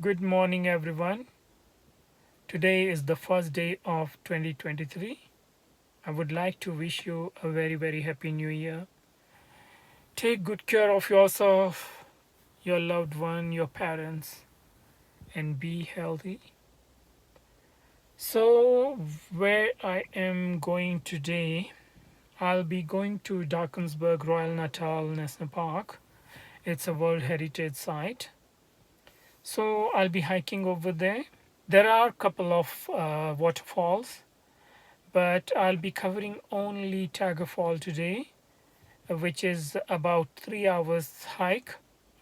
Good morning, everyone. Today is the first day of 2023. I would like to wish you a very, very happy new year. Take good care of yourself, your loved one, your parents, and be healthy. So, where I am going today, I'll be going to Darkensburg Royal Natal National Park. It's a World Heritage Site. So, I'll be hiking over there. There are a couple of waterfalls, but I'll be covering only Tiger Fall today, which is about 3 hours hike,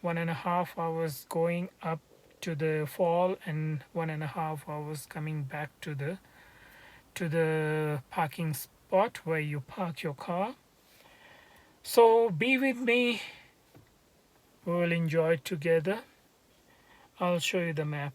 1.5 hours going up to the fall, and 1.5 hours coming back to the parking spot where you park your car. So be with me. We'll enjoy it together. I'll show you the map.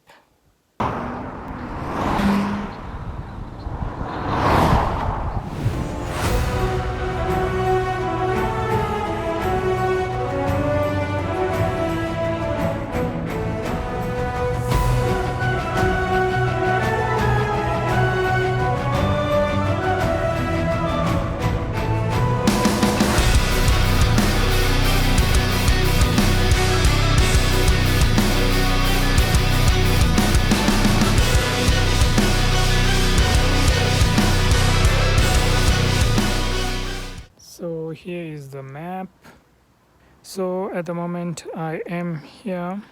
So here is the map. So at the moment I am here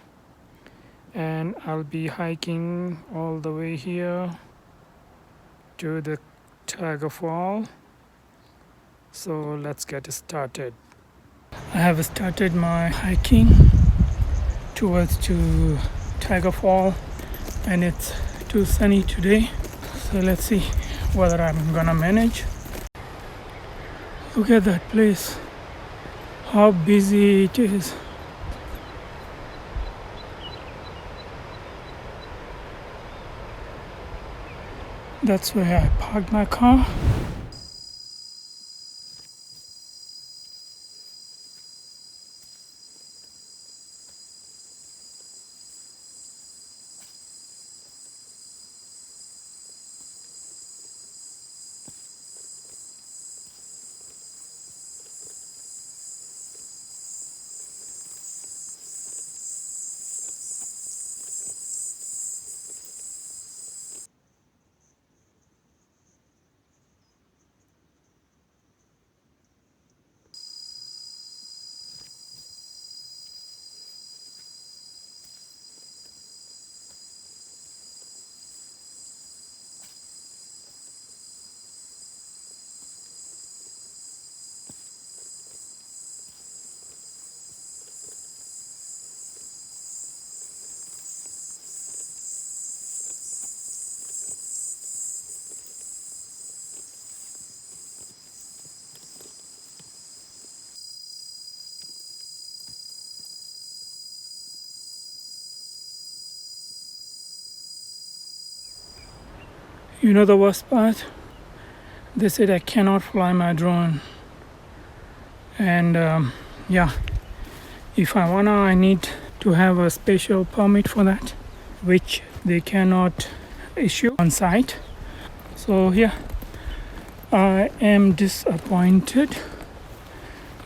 and I'll be hiking all the way here to the Tiger Fall. So let's get started. I have started my hiking towards to Tiger Fall and it's too sunny today. So let's see whether I'm gonna manage. Look at that place, how busy it is. That's where I parked my car. You know the worst part? They said I cannot fly my drone. And yeah, if I wanna, I need to have a special permit for that, which they cannot issue on site. So yeah, I am disappointed,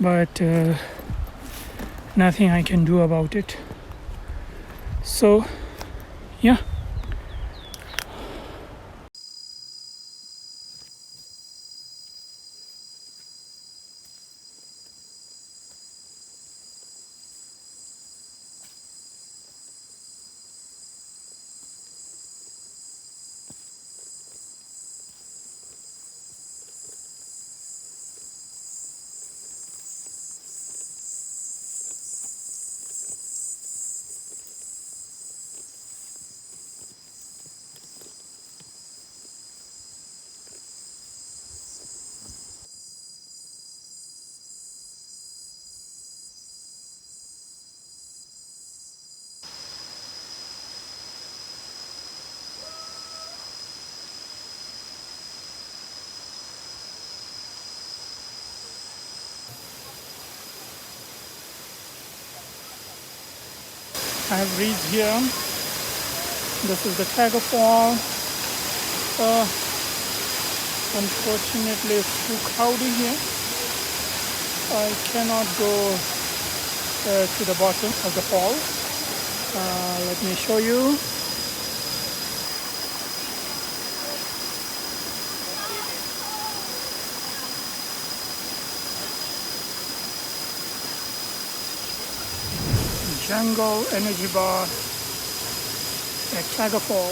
but nothing I can do about it. So yeah. I have reached here This is the Waterfall. Uh, Unfortunately, it's too crowded here. I cannot go to the bottom of the fall. Let me show you. Jungle Energy Bar at Waterfall.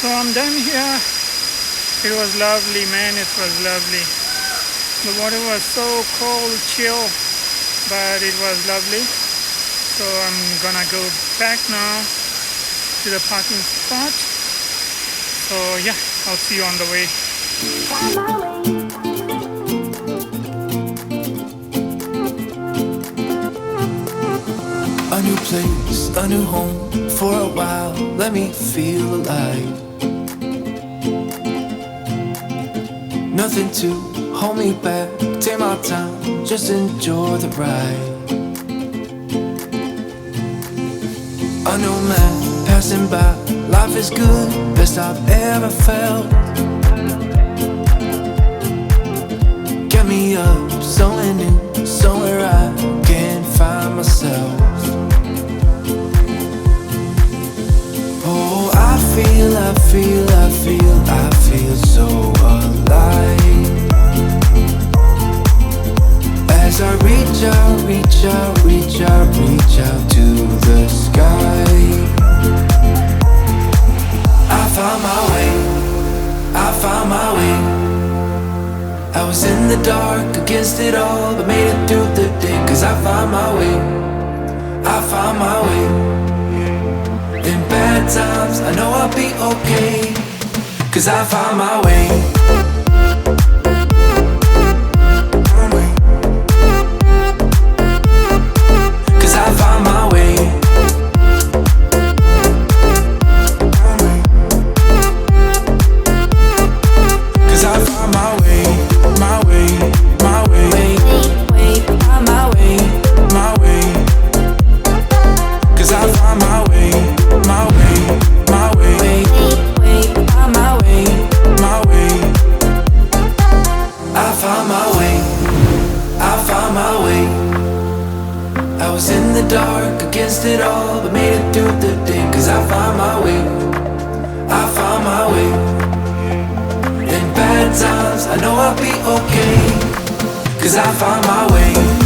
So I'm done here. It was lovely, man. It was lovely. The water was so cold, chill, but it was lovely. So I'm gonna go back now to the parking spot. So yeah, I'll see you on the way. A new place, a new home. For a while, let me feel alive. Nothing to hold me back. Take my time, just enjoy the ride. A new man passing by. Life is good, best I've ever felt. Get me up, somewhere new, somewhere I can find myself. Oh, I feel so alive. As I reach out to the sky. I found my way. I was in the dark against it all, but made it through the day. Cause I found my way. In bad times, I know I'll be okay. Cause I found my way. Cause I found my way. Cause I found my way. My way. Find my way. My way. Cause I found my way. My way. Find my way. My way. I found my way. I was in the dark against it all, but made it through the day. Cause I found my way. In bad times, I know I'll be okay. Cause I found my way.